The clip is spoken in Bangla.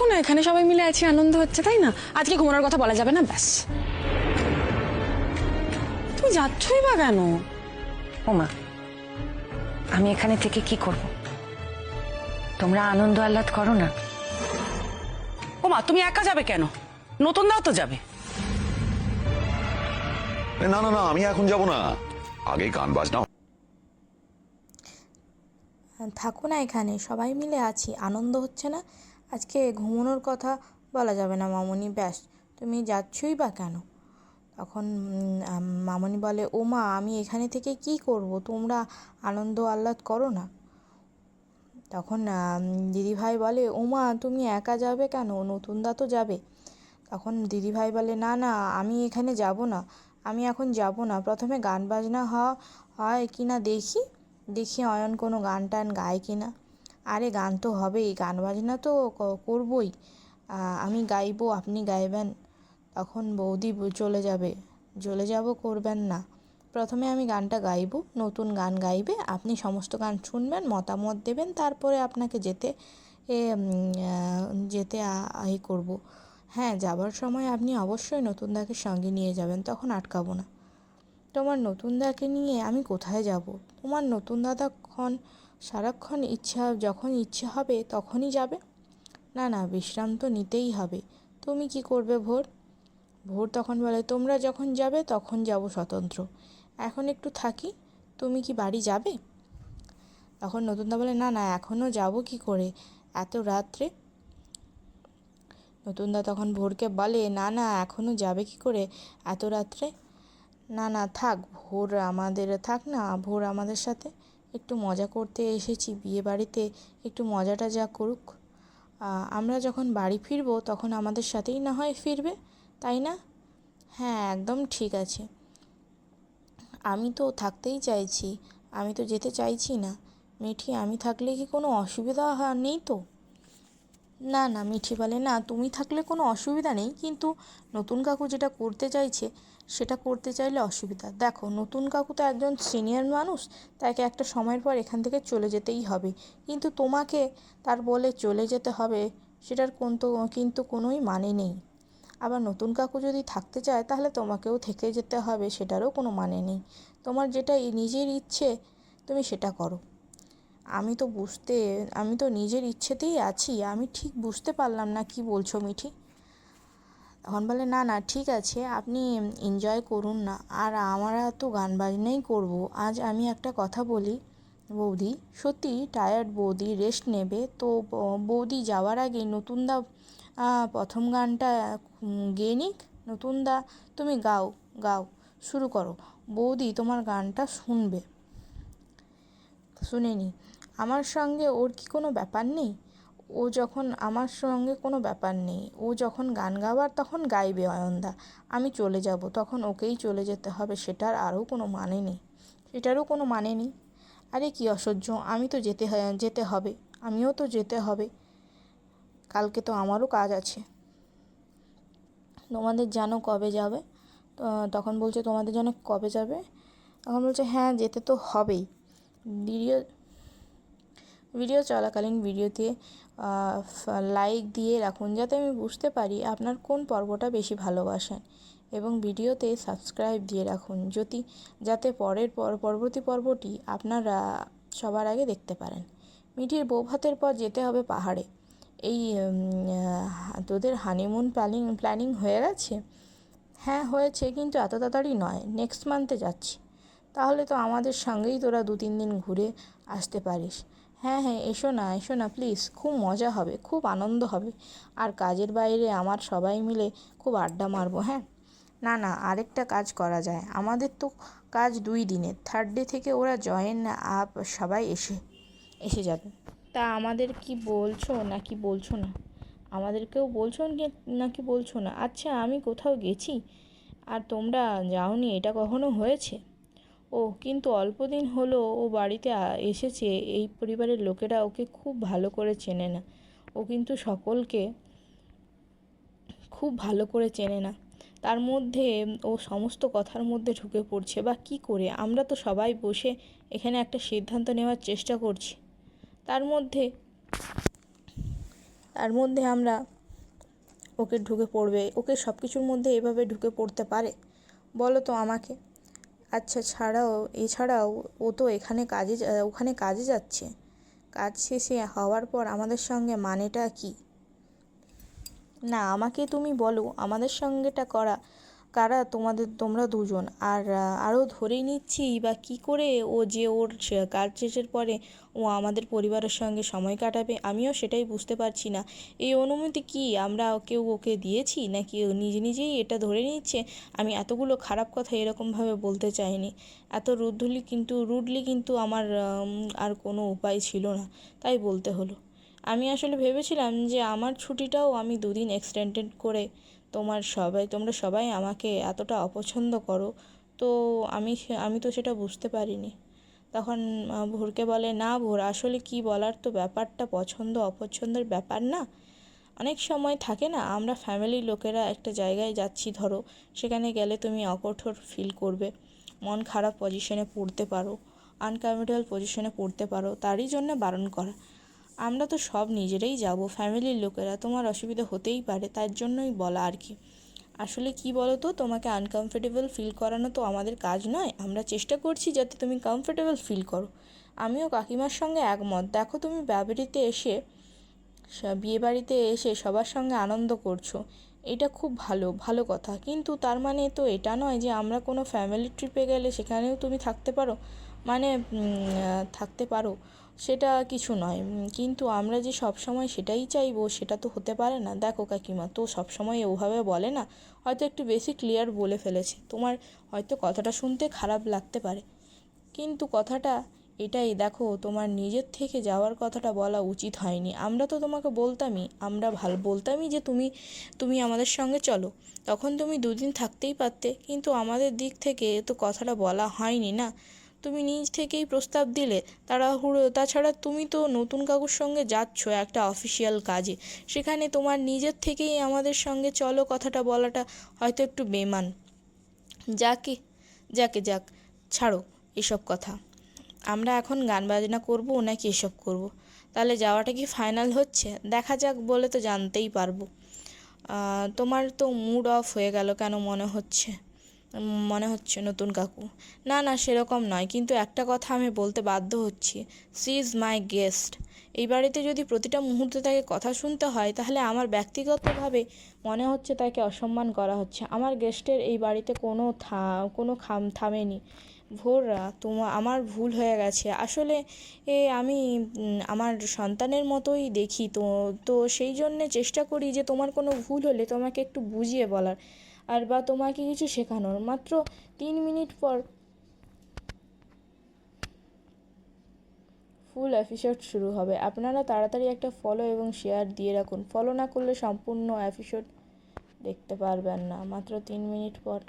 না, এখানে সবাই মিলে আছি, আনন্দ হচ্ছে, তাই না? আজকে ঘুমানোর কথা বলা যাবে না, ব্যাস। তুমি যাচ্ছই বা কেন? ওমা, আমি এখানে থেকে কি করব? তোমরা আনন্দ আহ্লাদ করো না। ওমা, তুমি একা যাবে কেন? নতুন দাও তো যাবে। না না না, আমি এখন যাব না, আগে গান বাজনা। থাকো না এখানে, সবাই মিলে আছি, আনন্দ হচ্ছে না? আজকে ঘুমানোর কথা বলা যাবে না মামনি, ব্যাস। তুমি যাচ্ছই বা কেন? তখন মামনি বলে, ও মা, আমি এখানে থেকে কি করব? তোমরা আনন্দ আহ্লাদ করো না। তখন দিদিভাই বলে, ও মা, তুমি একা যাবে কেন? নতুনদা তো যাবে। তখন দিদিভাই বলে, না না, আমি এখানে যাব না, আমি এখন যাব না। প্রথমে গান বাজনা হয় কি না দেখি, অয়ন কোনো গান টান গায় কি না। আরে গান তো হবেই, গান বাজনা তো করবই, আমি গাইবো, আপনি গাইবেন। তখন বৌদি চলে যাব করবেন না। প্রথমে আমি গানটা গাইবো, নতুন গান গাইবে, আপনি সমস্ত গান শুনবেন, মতামত দেবেন, তারপরে আপনাকে যেতে করব। হ্যাঁ, যাবার সময় আপনি অবশ্যই নতুনদাকে সঙ্গে নিয়ে যাবেন, তখন আটকাবো না। তোমার নতুনদাকে নিয়ে আমি কোথায় যাব? তোমার নতুনদা সারাক্ষণ যখন ইচ্ছে হবে তখনই যাবে। না না, বিশ্রাম তো নিতেই হবে। তুমি কি করবে ভোর তখন বলে, তোমরা যখন যাবে তখন যাব স্বতন্ত্র, এখন একটু থাকি। তুমি কি বাড়ি যাবে? তখন নতুনদা বলে, না না, এখনও যাব কি করে এত রাত্রে? নতুনদা তখন ভোরকে বলে, না না, এখনও যাবে কি করে এত রাত্রে? না না, ভোর আমাদের সাথে একটু মজা করতে এসেছি, বিয়ে বাড়িতে একটু মজাটা যা করুক। আমরা যখন বাড়ি ফিরবো তখন আমাদের সাথেই না হয় ফিরবে, তাই না? হ্যাঁ, একদম ঠিক আছে। আমি তো থাকতেই চাইছি, আমি তো যেতে চাইছি না। মিঠি, আমি থাকলে কি কোনো অসুবিধা নেই তো? না না, মিঠি বলে, না, তুমি থাকলে কোনো অসুবিধা নেই, কিন্তু নতুন কাকু যেটা করতে চাইছে সেটা করতে চাইলে অসুবিধা। দেখো, নতুন কাকু তো একজন সিনিয়র মানুষ, তাকে একটা সময়ের পর এখান থেকে চলে যেতেই হবে, কিন্তু তোমাকে তার বলে চলে যেতে হবে সেটার কিন্তু কোনোই মানে নেই। আবার নতুন কাকু যদি থাকতে চায় তাহলে তোমাকেও থেকে যেতে হবে, সেটারও কোনো মানে নেই। তোমার যেটা নিজের ইচ্ছে তুমি সেটা করো। আমি তো নিজের ইচ্ছেতেই আছি, আমি ঠিক বুঝতে পারলাম না কি বলছো মিঠি। তখন বলে, না না, ঠিক আছে, আপনি এনজয় করুন না, আর আমরা তো গান বাজনাই করব। আজ আমি একটা কথা বলি বৌদি, সত্যি টায়ার্ড বৌদি, রেস্ট নেবে তো। বৌদি যাওয়ার আগে নতুনদা প্রথম গানটা গেয়ে নিক। নতুনদা, তুমি গাও, শুরু করো। বৌদি তোমার গানটা শুনে নি। আমার সঙ্গে ওর কি কোনো ব্যাপার নেই? আমার সঙ্গে কোনো ব্যাপার নেই, ও যখন গান গাওয়ার তখন গাইবে অয়নদা, আমি চলে যাব তখন ওকেই চলে যেতে হবে, সেটারও কোনো মানে নেই। আরে কি অসহ্য, আমি তো যেতে হবে, আমিও তো যেতে হবে, কালকে তো আমারও কাজ আছে। তোমাদের জানো কবে যাবে? তখন বলছে, তোমাদের জানো কবে যাবে? তখন বলছে, হ্যাঁ, যেতে তো হবেই। ভিডিও চলাকালীন ভিডিওতে লাইক দিয়ে রাখুন, যাতে আমি বুঝতে পারি আপনার কোন পর্বটা বেশি ভালোবাসেন, এবং ভিডিওতে সাবস্ক্রাইব দিয়ে রাখুন যাতে পরবর্তী পর্বটি আপনারা সবার আগে দেখতে পারেন। মিঠির বৌভাতের পর যেতে হবে পাহাড়ে। এই তোদের হানিমুন প্ল্যানিং হয়ে গেছে? হ্যাঁ, হয়েছে, কিন্তু এত তাড়াতাড়ি নয়, নেক্সট মান্থে যাচ্ছি। তাহলে তো আমাদের সঙ্গেই তোরা 2-3 দিন ঘুরে আসতে পারিস। হ্যাঁ হ্যাঁ, এসো না প্লিজ, খুব মজা হবে, খুব আনন্দ হবে, আর কাজের বাইরে আমার সবাই মিলে খুব আড্ডা মারবো। হ্যাঁ, না না, আরেকটা কাজ করা যায়, আমাদের তো কাজ 2 দিনের, 3rd ডে থেকে ওরা জয়েন আপ সবাই এসে যাবে। তা আমাদের কি বলছো নাকি বলছো না? আমাদেরকেও বলছো নাকি বলছো না? আচ্ছা, আমি কোথাও গেছি আর তোমরা যাওনি, এটা কখনো হয়েছে? ও কিন্তু অল্প দিন হলো ও বাড়িতে এসেছে, এই পরিবারের লোকেরা ওকে খুব ভালো করে চেনে না, ও কিন্তু সকলকে খুব ভালো করে চেনে না, তার মধ্যে ও সমস্ত কথার মধ্যে ঢুকে পড়ছে বা কী করে? আমরা তো সবাই বসে এখানে একটা সিদ্ধান্ত নেওয়ার চেষ্টা করছি, তার মধ্যে আমরা ওকে ঢুকে পড়বে, ওকে সব কিছুর মধ্যে এভাবে ঢুকে পড়তে পারে? বলো তো আমাকে। আচ্ছা এছাড়াও ও তো ওখানে কাজে যাচ্ছে। কাজ শেষে হওয়ার পর আমাদের সঙ্গে মানেটা কি? না, আমাকে তুমি বলো আমাদের সঙ্গেটা কারা তোমরা দুজন? আর আরও ধরেই নিচ্ছি বা কী করে ওর কাজ শেষের পরে ও আমাদের পরিবারের সঙ্গে সময় কাটাবে, আমিও সেটাই বুঝতে পারছি না। এই অনুমতি কি আমরা কেউ ওকে দিয়েছি, নাকি ও নিজে নিজেই এটা ধরে নিচ্ছে? আমি এতগুলো খারাপ কথা এরকমভাবে বলতে চাইনি, এত রুডলি কিন্তু আমার আর কোনো উপায় ছিল না, তাই বলতে হলো। আমি আসলে ভেবেছিলাম যে আমার ছুটিটাও আমি 2 দিন এক্সটেন্ডেড করে তোমরা সবাই আমাকে এতটা অপছন্দ করো, তো আমি তো সেটা বুঝতে পারিনি। তখন ভোরকে বলে, না ভোর, আসলে কি বলার, তো ব্যাপারটা পছন্দ অপছন্দের ব্যাপার না। অনেক সময় থাকে না, আমরা ফ্যামিলির লোকেরা একটা জায়গায় যাচ্ছি ধরো, সেখানে গেলে তুমি অকঠোর ফিল করবে, মন খারাপ পজিশনে পড়তে পারো, আনকমফোর্টেবল পজিশনে পড়তে পারো, তারই জন্য বারণ করা। আমরা তো সব নিজেরাই যাব, ফ্যামিলির লোকেরা, তোমার অসুবিধা হতেই পারে, তার জন্যই বলা আর কি। আসলে কি বলো তো, তোমাকে আনকমফোর্টেবল ফিল করানো তো আমাদের কাজ নয়, আমরা চেষ্টা করছি যাতে তুমি কমফোর্টেবল ফিল করো। আমিও কাকিমার সঙ্গে একমত। দেখো, তুমি বিয়েবাড়িতে এসে সবার সঙ্গে আনন্দ করছো, এটা খুব ভালো ভালো কথা, কিন্তু তার মানে তো এটা নয় যে আমরা কোনো ফ্যামিলি ট্রিপে গেলে সেখানেও তুমি থাকতে পারো, সেটা কিছু নয়। কিন্তু আমরা যে সব সময় সেটাই চাইবো, সেটা তো হতে পারে না। দেখো কাকিমা তো সব সময় ওভাবে বলে না, হয়তো একটু বেশি ক্লিয়ার বলে ফেলেছে, তোমার হয়তো কথাটা শুনতে খারাপ লাগতে পারে, কিন্তু কথাটা এটাই। দেখো, তোমার নিজের থেকে যাওয়ার কথাটা বলা উচিত হয়নি। আমরা তো তোমাকে বলতামই যে তুমি আমাদের সঙ্গে চলো, তখন তুমি 2 দিন থাকতেই পারতে, কিন্তু আমাদের দিক থেকে তো কথাটা বলা হয়নি না, তুমি নিজ থেকেই প্রস্তাব দিলে তাছাড়া তুমি তো নতুন কাকুর সঙ্গে যাচ্ছ একটা অফিসিয়াল কাজে, সেখানে তোমার নিজের থেকেই আমাদের সঙ্গে চলো কথাটা বলাটা হয়তো একটু বেমান। যাক, ছাড়ো এসব কথা। আমরা এখন গান বাজনা করবো নাকি এসব করব? তাহলে যাওয়াটা কি ফাইনাল হচ্ছে? দেখা যাক, বলে তো জানতেই পারবো। তোমার তো মুড অফ হয়ে গেল কেন মনে হচ্ছে নতুন কাকু? না সেরকম নয়, কিন্তু একটা কথা আমি বলতে বাধ্য হচ্ছি, সি ইজ মাই গেস্ট। এই বাড়িতে যদি প্রতিটা মুহূর্তে তাকে কথা শুনতে হয়, তাহলে আমার ব্যক্তিগতভাবে মনে হচ্ছে তাকে অসম্মান করা হচ্ছে। আমার গেস্টের এই বাড়িতে কোনো থামেনি। আমার ভুল হয়ে গেছে আসলে। আমি আমার সন্তানের মতোই দেখি, তো সেই জন্যে চেষ্টা করি যে তোমার কোনো ভুল হলে তোমাকে একটু বুঝিয়ে বলার, আর বা তোমাকে কিছু শেখানোর। মাত্র 3 মিনিট পর ফুল এপিসোড শুরু হবে। আপনারা তাড়াতাড়ি একটা ফলো এবং শেয়ার দিয়ে রাখুন, ফলো না করলে সম্পূর্ণ এপিসোড দেখতে পারবেন না। মাত্র 3 মিনিট পর